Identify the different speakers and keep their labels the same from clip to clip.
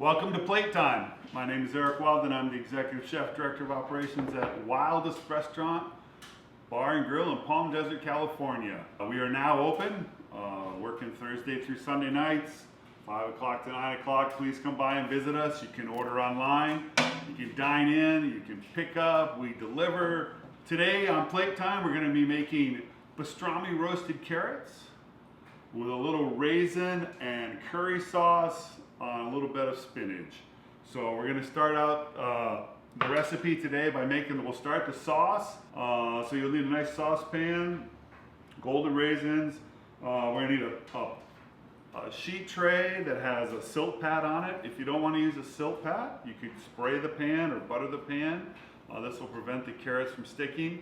Speaker 1: Welcome to Plate Time. My name is Eric Weldon. I'm the Executive Chef Director of Operations at Wildest Restaurant, Bar and Grill in Palm Desert, California. We are now open, working Thursday through Sunday nights, 5 o'clock to 9 o'clock. Please come by and visit us. You can order online, you can dine in, you can pick up, we deliver. Today on Plate Time, we're going to be making Pastrami Roasted Carrots with a little raisin and curry sauce on a little bit of spinach. So we're going to start out the recipe today by we'll start the sauce. So you'll need a nice saucepan, golden raisins. We're going to need a sheet tray that has a silk pad on it. If you don't want to use a silk pad, you could spray the pan or butter the pan. This will prevent the carrots from sticking.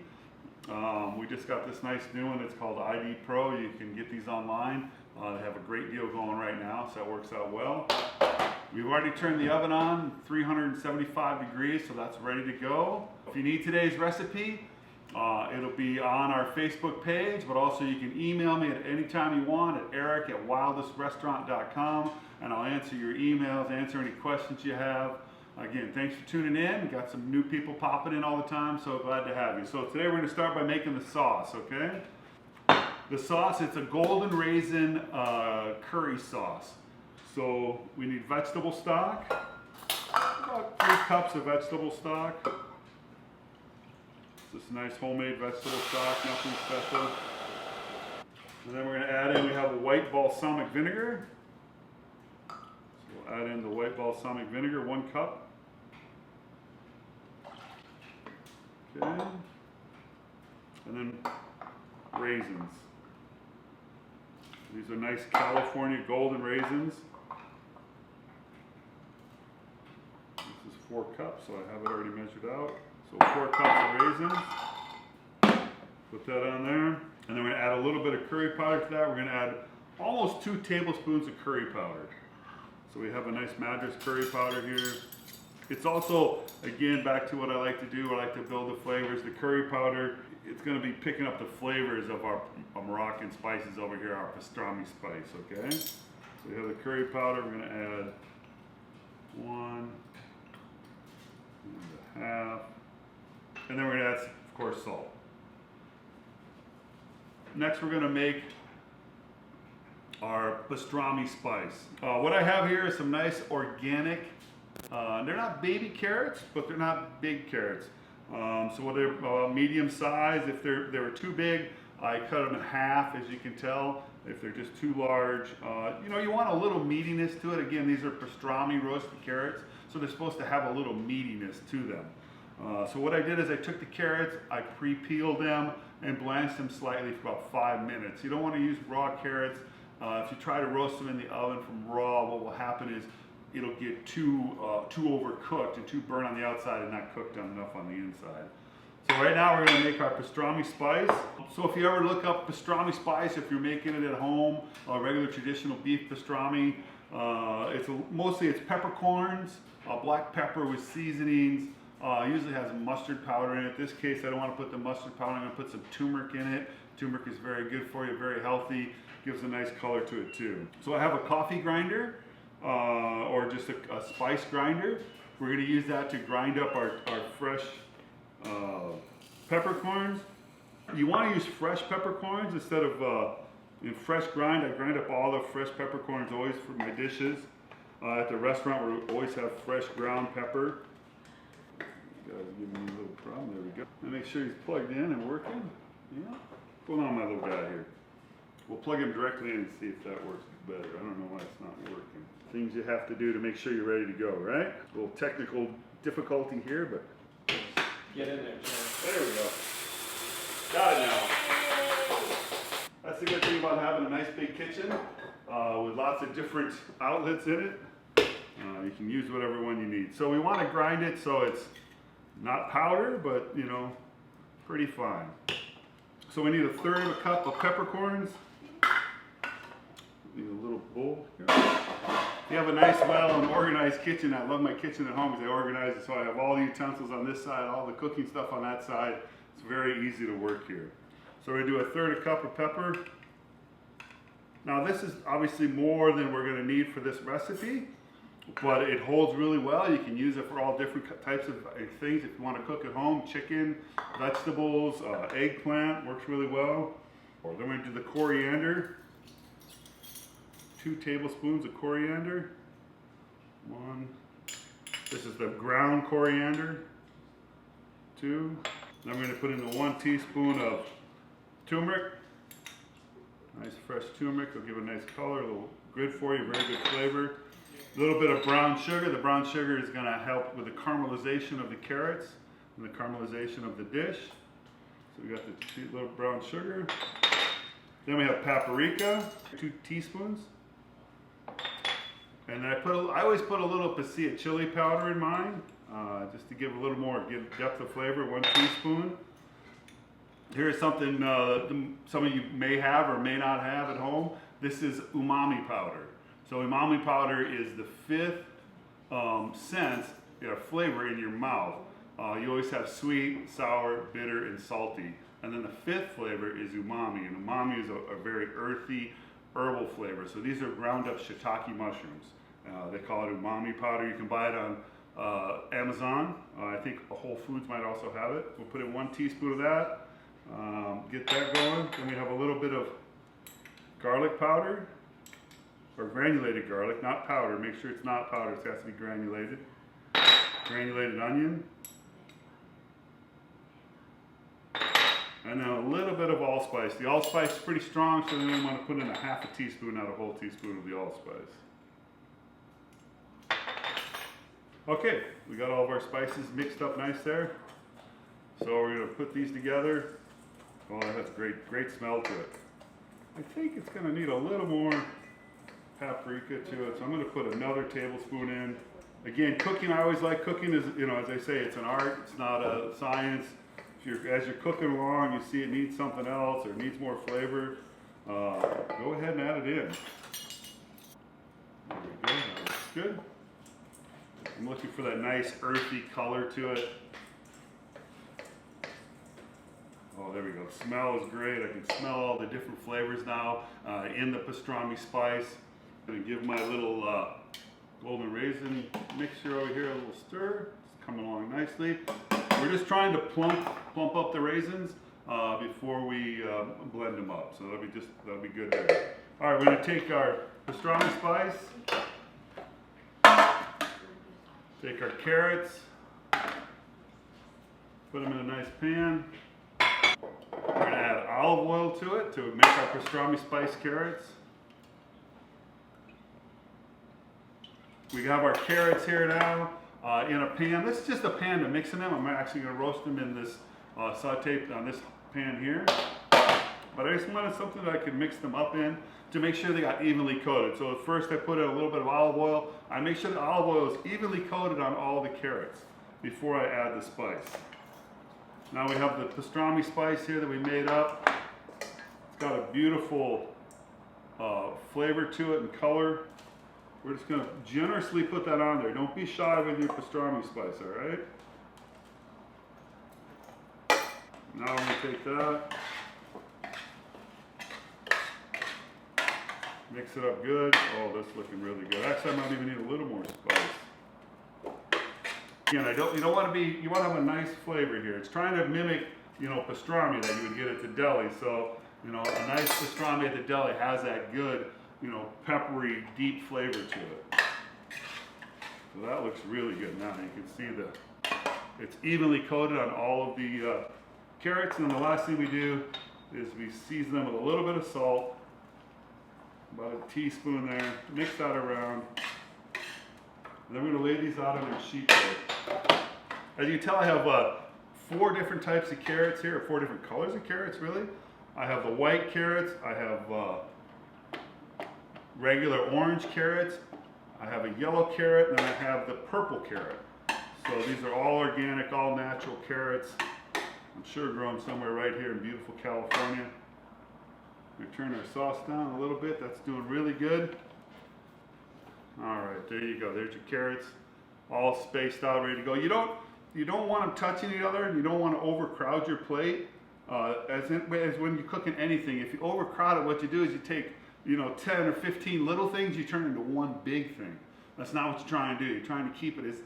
Speaker 1: We just got this nice new one. It's called ID Pro. You can get these online. They have a great deal going right now, so that works out well. We've already turned the oven on, 375 degrees, so that's ready to go. If you need today's recipe, it'll be on our Facebook page, but also you can email me at any time you want at eric@wildestrestaurant.com, and I'll answer your emails, answer any questions you have. Again, thanks for tuning in. We got some new people popping in all the time, so glad to have you. So today we're going to start by making the sauce, okay? The sauce, it's a golden raisin curry sauce. So we need vegetable stock, about 3 cups of vegetable stock. It's just nice homemade vegetable stock, nothing special. And then we're going to add in, we have a white balsamic vinegar. So we'll add in the white balsamic vinegar, 1 cup. Okay. And then raisins. These are nice California golden raisins. This is 4 cups, so I have it already measured out. So 4 cups of raisins. Put that on there. And then we're going to add a little bit of curry powder to that. We're going to add almost 2 tablespoons of curry powder. So we have a nice Madras curry powder here. It's also, again, back to what I like to do. I like to build the flavors. The curry powder, it's going to be picking up the flavors of our Moroccan spices over here, our pastrami spice, okay? So we have the curry powder. We're going to add 1 1/2. And then we're going to add, of course, salt. Next, we're going to make our pastrami spice. What I have here is some nice organic, they're not baby carrots, but they're not big carrots. So they're medium size. If they were too big, I cut them in half, as you can tell. If they're just too large, you want a little meatiness to it. Again, these are pastrami roasted carrots, so they're supposed to have a little meatiness to them. So what I did is I took the carrots, I pre-peeled them, and blanched them slightly for about 5 minutes. You don't want to use raw carrots. If you try to roast them in the oven from raw, what will happen is it'll get too overcooked and too burnt on the outside and not cooked enough on the inside. So right now we're going to make our pastrami spice. So if you ever look up pastrami spice, if you're making it at home, regular traditional beef pastrami, mostly it's peppercorns, black pepper with seasonings, usually has mustard powder in it. In this case, I don't want to put the mustard powder. I'm going to put some turmeric in it. Turmeric is very good for you, very healthy, gives a nice color to it too. So I have a coffee grinder, or just a spice grinder. We're going to use that to grind up our fresh peppercorns. You want to use fresh peppercorns instead of in fresh grind. I grind up all the fresh peppercorns always for my dishes. At the restaurant, we always have fresh ground pepper. You guys are giving me a little problem. There we go. And make sure he's plugged in and working. Yeah. What's going on, my little guy here? We'll plug him directly in and see if that works better. I don't know why it's not working. Things you have to do to make sure you're ready to go, right? A little technical difficulty here, but...
Speaker 2: Get in there, Jeff.
Speaker 1: There we go. Got it now. That's the good thing about having a nice big kitchen with lots of different outlets in it. You can use whatever one you need. So we want to grind it so it's not powder, but, pretty fine. So we need 1/3 cup of peppercorns. Need a little bowl here. If you have a nice, well and organized kitchen, I love my kitchen at home because I organize it so I have all the utensils on this side, all the cooking stuff on that side. It's very easy to work here. So we do 1/3 cup of pepper. Now this is obviously more than we're going to need for this recipe. but it holds really well. You can use it for all different types of things. If you want to cook at home, chicken, vegetables, eggplant works really well. Or then we're going to do the coriander. 2 tablespoons of coriander. 1. This is the ground coriander. 2. Then we're going to put in the 1 teaspoon of turmeric. Nice fresh turmeric. It'll give a nice color. A little good for you. Very good flavor. A little bit of brown sugar. The brown sugar is going to help with the caramelization of the carrots and the caramelization of the dish. So we got the little brown sugar. Then we have paprika, 2 teaspoons. And then I always put a little pasilla chili powder in mine, just to give a little more depth of flavor, 1 teaspoon. Here's something some of you may have or may not have at home. This is umami powder. So umami powder is the 5th sense flavor in your mouth. You always have sweet, sour, bitter, and salty. And then the 5th flavor is umami. And umami is a very earthy, herbal flavor. So these are ground up shiitake mushrooms. They call it umami powder. You can buy it on Amazon. I think Whole Foods might also have it. We'll put in 1 teaspoon of that. Get that going. Then we have a little bit of garlic powder, or granulated garlic, not powder. Make sure it's not powder, it has to be granulated. Granulated onion. And then a little bit of allspice. The allspice is pretty strong, so then we want to put in a 1/2 teaspoon, not a whole teaspoon of the allspice. Okay, we got all of our spices mixed up nice there. So we're going to put these together. Oh, that has great smell to it. I think it's going to need a little more paprika to it, so I'm going to put another tablespoon in. Again, cooking, I always like cooking is, as I say, it's an art, it's not a science. As you're cooking along, you see it needs something else or needs more flavor, go ahead and add it in. There we go, that looks good. I'm looking for that nice earthy color to it. Oh, there we go. Smell is great. I can smell all the different flavors now in the pastrami spice. I'm going to give my little golden raisin mixture over here a little stir. It's coming along nicely. We're just trying to plump up the raisins before we blend them up. So that'll be good there. All right, we're going to take our pastrami spice, take our carrots, put them in a nice pan. We're going to add olive oil to it to make our pastrami spice carrots. We have our carrots here now in a pan. This is just a pan to mix in them. I'm actually going to roast them in this sauté on this pan here. But I just wanted something that I could mix them up in to make sure they got evenly coated. So at first I put in a little bit of olive oil. I make sure the olive oil is evenly coated on all the carrots before I add the spice. Now we have the pastrami spice here that we made up. It's got a beautiful flavor to it and color. We're just going to generously put that on there. Don't be shy with your pastrami spice, all right? Now I'm going to take that, mix it up good. Oh, that's looking really good. Actually, I might even need a little more spice. Again, you want to have a nice flavor here. It's trying to mimic, pastrami that you would get at the deli. So, a nice pastrami at the deli has that good, peppery, deep flavor to it. So that looks really good now. You can see it's evenly coated on all of the carrots. And then the last thing we do is we season them with a little bit of salt, about a teaspoon there, mix that around. And then we're going to lay these out on a sheet plate. As you can tell, I have 4 different types of carrots here, or 4 different colors of carrots, really. I have the white carrots, I have regular orange carrots, I have a yellow carrot, and then I have the purple carrot. So these are all organic, all natural carrots. I'm sure grown somewhere right here in beautiful California. We turn our sauce down a little bit. That's doing really good. All right, there you go. There's your carrots, all spaced out, ready to go. You don't want them touching each other, and you don't want to overcrowd your plate. As when you're cooking anything, if you overcrowd it, what you do is you take 10 or 15 little things, you turn into one big thing. That's not what you're trying to do. You're trying to keep it as,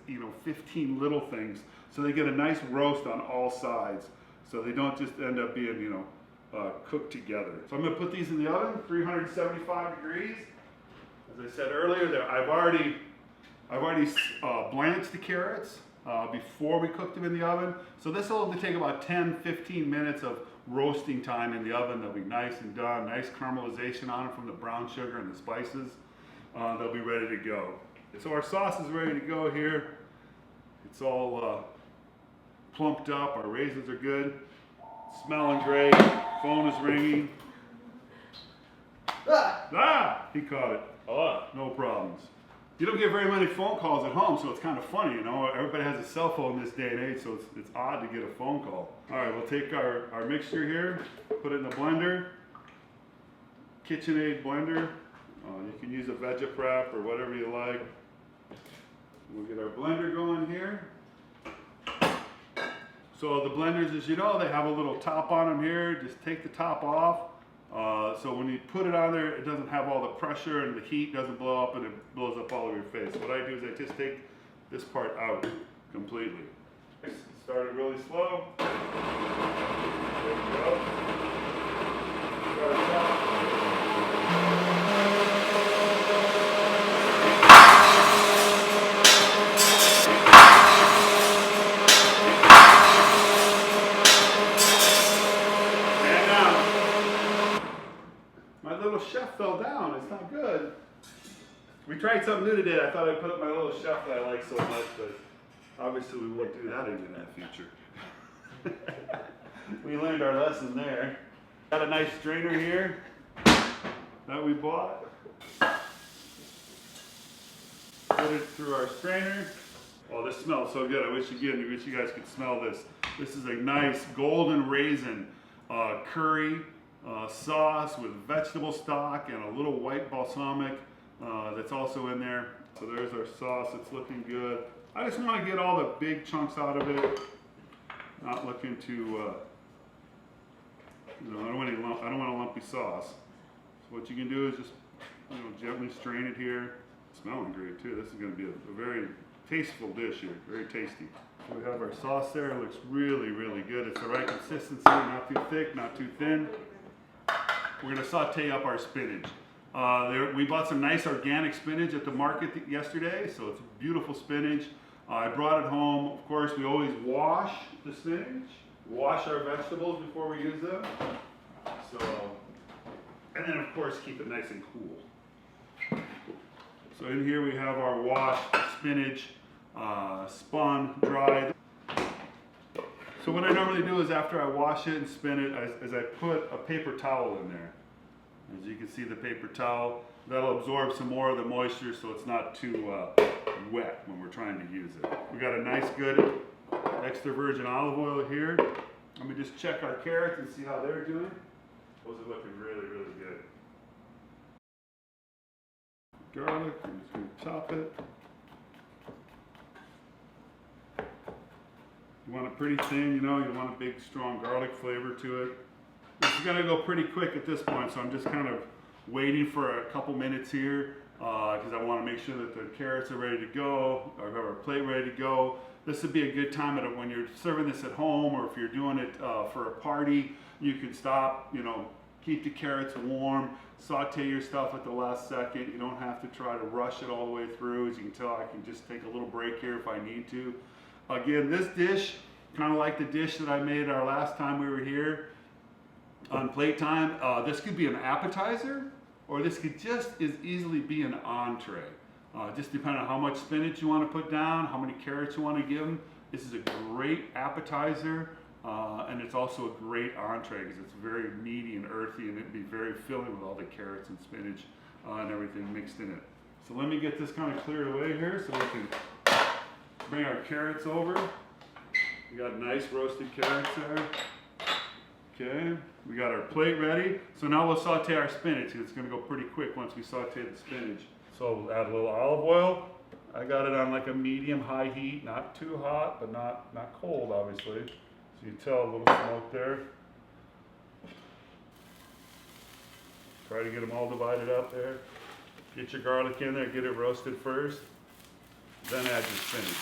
Speaker 1: 15 little things so they get a nice roast on all sides. So they don't just end up being, cooked together. So I'm gonna put these in the oven, 375 degrees. As I said earlier, I've already blanched the carrots before we cooked them in the oven. So this will only take about 10-15 minutes of roasting time in the oven. They'll be nice and done, nice caramelization on them from the brown sugar and the spices. They'll be ready to go. So our sauce is ready to go here. It's all plumped up. Our raisins are good. Smelling great. Phone is ringing. He caught it.
Speaker 2: Oh.
Speaker 1: No problems. You don't get very many phone calls at home, so it's kind of funny, Everybody has a cell phone this day and age, so it's odd to get a phone call. All right, we'll take our mixture here, put it in the blender, KitchenAid blender. You can use a Veggie-Prep or whatever you like. We'll get our blender going here. So the blenders, as you know, they have a little top on them here. Just take the top off. So when you put it on there, it doesn't have all the pressure and the heat doesn't blow up and it blows up all over your face. What I do is I just take this part out completely. Start it really slow. There we go. Start it up. Chef fell down. It's not good. We tried something new today. I thought I'd put up my little chef that I like so much, but obviously we won't do that again in the future. We learned our lesson there. Got a nice strainer here that we bought. Put it through our strainer. Oh, this smells so good. I wish you guys could smell this. This is a nice golden raisin curry. Sauce with vegetable stock and a little white balsamic that's also in there. So there's our sauce. It's looking good. I just want to get all the big chunks out of it. Not looking to, I don't want a lumpy sauce. So what you can do is just, gently strain it here. It's smelling great too. This is going to be a very tasteful dish here. Very tasty. So we have our sauce there. It looks really, really good. It's the right consistency. Not too thick, not too thin. We're going to saute up our spinach. We bought some nice organic spinach at the market yesterday, so it's beautiful spinach. I brought it home. Of course, we always wash the spinach, wash our vegetables before we use them. And then of course keep it nice and cool. So in here we have our washed spinach, spun, dried. So what I normally do is after I wash it and spin it, is I put a paper towel in there. As you can see, the paper towel, that'll absorb some more of the moisture so it's not too wet when we're trying to use it. We got a nice good extra virgin olive oil here. Let me just check our carrots and see how they're doing. Those are looking really, really good. Garlic, I'm just going to chop it. You want it pretty thin, you want a big, strong garlic flavor to it. This is gonna go pretty quick at this point, so I'm just kind of waiting for a couple minutes here because I want to make sure that the carrots are ready to go. I have our plate ready to go. This would be a good time when you're serving this at home, or if you're doing it for a party, you can stop, keep the carrots warm, saute your stuff at the last second. You don't have to try to rush it all the way through. As you can tell, I can just take a little break here if I need to. Again, this dish, kind of like the dish that I made our last time we were here on plate time, this could be an appetizer, or this could just as easily be an entree. Just depending on how much spinach you want to put down, how many carrots you want to give them. This is a great appetizer, and it's also a great entree because it's very meaty and earthy, and it'd be very filling with all the carrots and spinach and everything mixed in it. So let me get this kind of cleared away here so we can bring our carrots over. We got nice roasted carrots there. Okay, we got our plate ready. So now we'll saute our spinach. It's gonna go pretty quick once we saute the spinach. So we'll add a little olive oil. I got it on like a medium-high heat, not too hot, but not cold, obviously. So you tell a little smoke there. Try to get them all divided up there. Get your garlic in there, get it roasted first. Then add your spinach.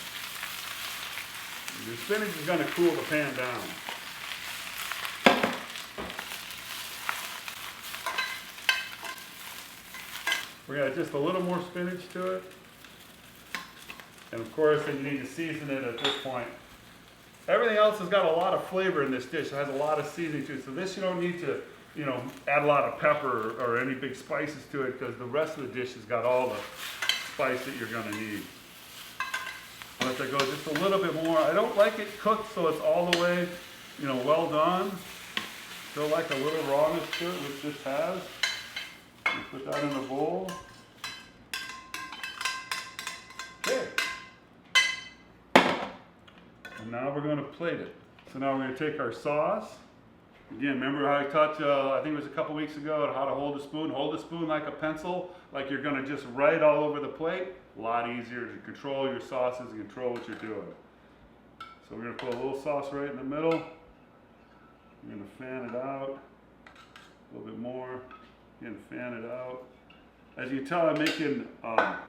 Speaker 1: Your spinach is going to cool the pan down. We're going to add just a little more spinach to it. And of course, then you need to season it at this point. Everything else has got a lot of flavor in this dish. It has a lot of seasoning to it. So this you don't need to, add a lot of pepper or any big spices to it because the rest of the dish has got all the spice that you're going to need. Let that go just a little bit more. I don't like it cooked so it's all the way, well done. Still like a little rawness to it, which this has. Put that in the bowl. Okay. And now we're going to plate it. So now we're going to take our sauce. Again, remember how I taught you, I think it was a couple weeks ago, how to hold a spoon. Hold the spoon like a pencil, like you're going to just write all over the plate. A lot easier to control your sauces and control what you're doing. So we're going to put a little sauce right in the middle. We're going to fan it out a little bit more. Again, fan it out. As you can tell, I'm making, I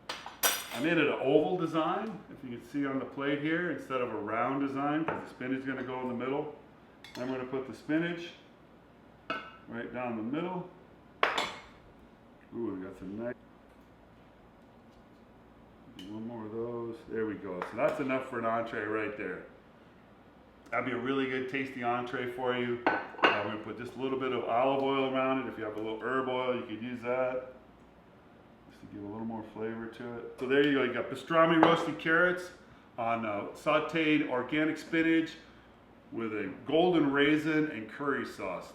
Speaker 1: made it an oval design, if you can see on the plate here, instead of a round design, because the spinach is going to go in the middle. I'm going to put the spinach right down the middle. Ooh, we got some nice. One more of those. There we go. So that's enough for an entree right there. That'd be a really good tasty entree for you. We're going to put just a little bit of olive oil around it. If you have a little herb oil, you could use that. Just to give a little more flavor to it. So there you go. You got pastrami roasted carrots on sauteed organic spinach with a golden raisin and curry sauce.